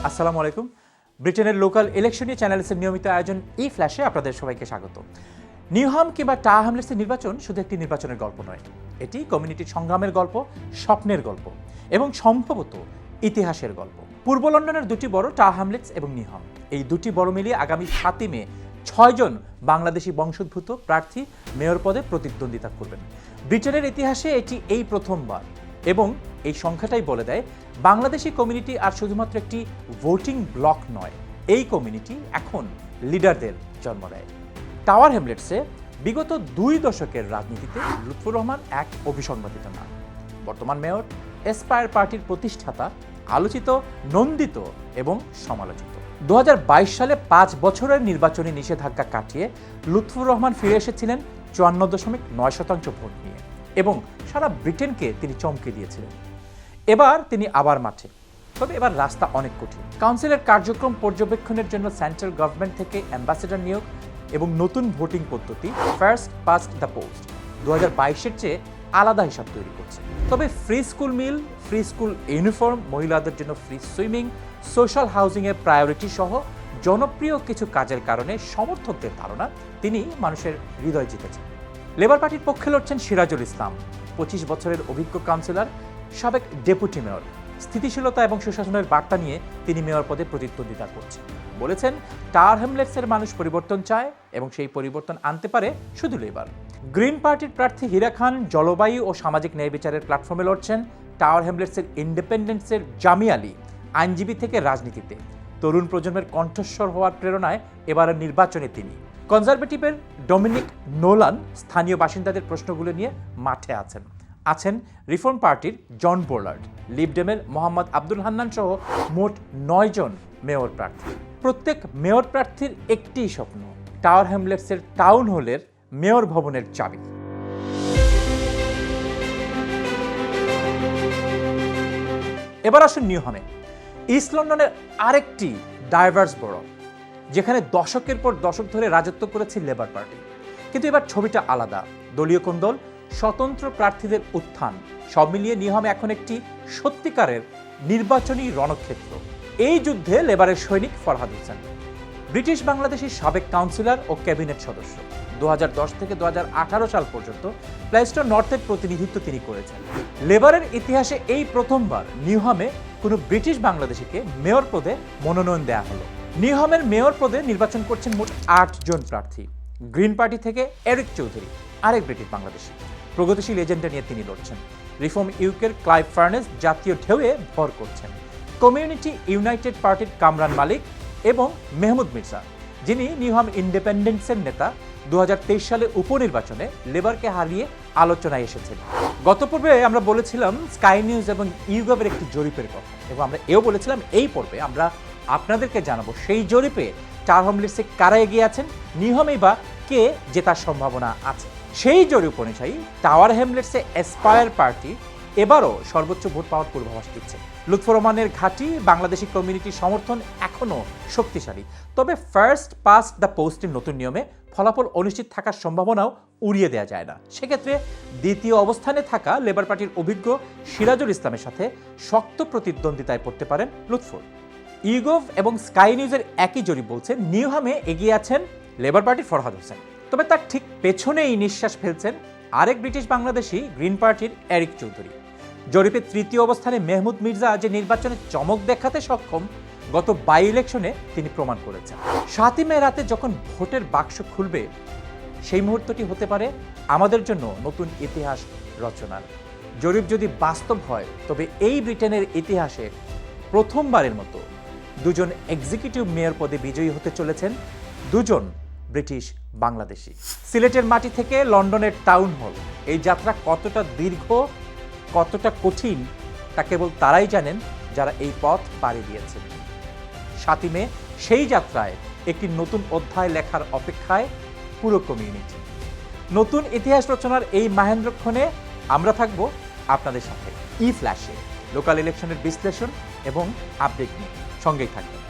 আসসালামু আলাইকুম। ব্রিটেনের লোকাল ইলেকশন নিয়ে চ্যানেলসের নিয়মিত আয়োজন এই ফ্ল্যাশে আপনাদের সবাইকে স্বাগত। নিউহাম কিংবা টাওয়ার হ্যামলেটসের নির্বাচন শুধু একটি নির্বাচনের গল্প নয়, এটি কমিউনিটির সংগ্রামের গল্প, স্বপ্নের গল্প এবং সম্ভবত ইতিহাসের গল্প। পূর্ব লন্ডনের দুটি বড় টাওয়ার হ্যামলেটস এবং নিউহাম, এই দুটি বড় মিলিয়ে আগামী 7 মে 6 জন বাংলাদেশি বংশোদ্ভূত প্রার্থী মেয়র পদে প্রতিদ্বন্দ্বিতা করবেন। ব্রিটেনের ইতিহাসে এটি এই প্রথমবার এবং এই সংখ্যাটাই বলে দেয় বাংলাদেশি কমিউনিটি আর শুধুমাত্র একটি ভোটিং ব্লক নয়, এই কমিউনিটি এখন লিডারদের জন্ম দেয়। টাওয়ার হ্যামলেটসে বিগত 2 দশকের রাজনীতিতে লুৎফুর রহমান এক অবিসংবাদিত নাম। বর্তমান মেয়র, এসপায়ার পার্টির প্রতিষ্ঠাতা, আলোচিত, নন্দিত এবং সমালোচিত। 2022 সালে 5 বছরের নির্বাচনী নিষেধাজ্ঞা কাটিয়ে লুৎফুর রহমান ফিরে এসেছিলেন 54.9% ভোট নিয়ে এবং সারা ব্রিটেনকে তিনি চমকে দিয়েছিলেন। এবার তিনি আবার মাঠে, তবে এবার রাস্তা অনেক কঠিন। কাউন্সিলের কার্যক্রম পর্যবেক্ষণের জন্য সেন্ট্রাল গভর্নমেন্ট থেকে অ্যাম্বাসেডর নিয়োগ এবং নতুন ভোটিং পদ্ধতি ফার্স্ট পাস্ট দ্য পোস্ট 2022-এর চেয়ে আলাদা হিসাব তৈরি করছে। তবে ফ্রি স্কুল মিল, ফ্রি স্কুল ইউনিফর্ম, মহিলাদের জন্য ফ্রি সুইমিং, সোশ্যাল হাউজিংয়ের প্রায়োরিটি সহ জনপ্রিয় কিছু কাজের কারণে সমর্থকদের ধারণা তিনি মানুষের হৃদয় জিতেছেন। লেবার পার্টির পক্ষে লড়ছেন সিরাজুল ইসলাম, 25 বছরের অভিজ্ঞ কাউন্সিলর, সাবেক ডেপুটি মেয়র। স্থিতিশীলতা এবং সুশাসনের বার্তা নিয়ে তিনি মেয়র পদে প্রতিদ্বন্দ্বিতা করছেন। বলেছেন টাওয়ার হ্যামলেটসের মানুষ পরিবর্তন চায় এবং সেই পরিবর্তন আনতে পারে শুধু লেবার। গ্রিন পার্টির প্রার্থী হীরা খান জলবায়ু ও সামাজিক ন্যায় বিচারের প্ল্যাটফর্মে লড়ছেন। টাওয়ার হ্যামলেটসের ইন্ডিপেন্ডেন্সের জামি আলী, আইনজীবী থেকে রাজনীতিতে, তরুণ প্রজন্মের কণ্ঠস্বর হওয়ার প্রেরণায় এবারের নির্বাচনে তিনি। কনজারভেটিভের ডমিনিক নোলান স্থানীয় বাসিন্দাদের প্রশ্নগুলো নিয়ে মাঠে আছেন রিফর্ম পার্টির জন বোলার্ড, লিবডেমের মোহাম্মদ আব্দুল হান্নান সহ মোট 9 জন মেয়র প্রার্থী। প্রত্যেক মেয়র প্রার্থীর একটি স্বপ্ন, টাওয়ার হ্যামলেটসের টাউন হলের মেয়র ভবনের চাবি। এবার আসুন নিউহামে, ইস্ট লন্ডনের আরেকটি ডাইভার্স বরো, যেখানে দশকের পর দশক ধরে রাজত্ব করেছে লেবার পার্টি। কিন্তু এবার ছবিটা আলাদা। দলীয় কোন্দল, স্বতন্ত্র প্রার্থীদের উত্থান, সব মিলিয়ে নিউহামে এখন একটি সত্যিকারের নির্বাচনী রণক্ষেত্র। এই যুদ্ধে লেবারের সৈনিক ফরহাদ হোসেন, ব্রিটিশ বাংলাদেশের সাবেক কাউন্সিলর ও ক্যাবিনেট সদস্য। 2010 থেকে 2018 সাল পর্যন্ত প্লেস্টন নর্থের প্রতিনিধিত্ব তিনি করেছেন। লেবারের ইতিহাসে এই প্রথমবার নিউহামে কোনো ব্রিটিশ বাংলাদেশিকে মেয়র পদে মনোনয়ন দেওয়া হলো। নিউহামের মেয়র পদে নির্বাচন করছেন মোট 8 জন প্রার্থী। গ্রিন পার্টি থেকে এরিক চৌধুরী, আরেক ব্রিটিশ বাংলাদেশি, প্রগতিশীল এজেন্ডা নিয়ে তিনি লড়ছেন। রিফর্ম ইউকের ক্লাইভ ফার্নেস জাতীয় ঢেউয়ে ভর করছেন। কমিউনিটি ইউনাইটেড পার্টির কামরান মালিক এবং মেহমুদ মির্জা, যিনি নিউহাম ইন্ডিপেন্ডেন্সের নেতা, 2023 সালে উপনির্বাচনে লেবারকে হারিয়ে আলোচনায় এসেছেন। গত পর্বে আমরা বলেছিলাম স্কাই নিউজ এবং ইউগভের একটি জরিপের কথা, এবং আমরা এও বলেছিলাম এই পর্বে আমরা আপনাদেরকে জানাবো সেই জরিপে টাওয়ার হ্যামলেটসে কারা এগিয়ে আছেন, নিউহামেই বা কে জেতার সম্ভাবনা আছে। সেই জরিপ অনুযায়ী টাওয়ার হ্যামলেটসে এসপায়ার পার্টি এবারও সর্বোচ্চ ভোট পাওয়ার পূর্বাভাস দিচ্ছে। লুৎফুর রহমানের ঘাঁটি বাংলাদেশি কমিউনিটির সমর্থন এখনও শক্তিশালী। তবে ফার্স্ট পাস্ট দ্য পোস্টের নতুন নিয়মে ফলাফল অনিশ্চিত থাকার সম্ভাবনাও উড়িয়ে দেওয়া যায় না। সেক্ষেত্রে দ্বিতীয় অবস্থানে থাকা লেবার পার্টির অভিজ্ঞ সিরাজুল ইসলামের সাথে শক্ত প্রতিদ্বন্দ্বিতায় পড়তে পারেন লুৎফুর। ইউগভ এবং স্কাই নিউজের একই জরিপ বলছে নিউহামে এগিয়ে আছেন লেবার পার্টির ফরহাদ হোসেন। তবে তার ঠিক পেছনেই নিঃশ্বাস ফেলছেন আরেক ব্রিটিশ বাংলাদেশি গ্রিন পার্টির এরিক চৌধুরী। জরিপে তৃতীয় অবস্থানে মেহমুদ মির্জা যে নির্বাচনে চমক দেখাতে সক্ষম, গত বাই ইলেকশনে তিনি প্রমাণ করেছেন। 7 মে রাতে যখন ভোটের বাক্স খুলবে, সেই মুহূর্তটি হতে পারে আমাদের জন্য নতুন ইতিহাস রচনার। জরিপ যদি বাস্তব হয়, তবে এই ব্রিটেনের ইতিহাসে প্রথমবারের মতো 2 জন এক্সিকিউটিভ মেয়র পদে বিজয়ী হতে চলেছেন 2 জন ব্রিটিশ বাংলাদেশি। সিলেটের মাটি থেকে লন্ডনের টাউন হল, এই যাত্রা কতটা দীর্ঘ, কতটা কঠিন, তা কেবল তারাই জানেন যারা এই পথ পাড়ি দিয়েছেন। 7 মে সেই যাত্রায় একটি নতুন অধ্যায় লেখার অপেক্ষায় পুরো কমিউনিটি। নতুন ইতিহাস রচনার এই মাহেন্দ্রক্ষণে আমরা থাকব আপনাদের সাথে ই ফ্ল্যাশে, লোকাল ইলেকশনের বিশ্লেষণ এবং আপডেট নিয়ে। সঙ্গেই থাকবেন।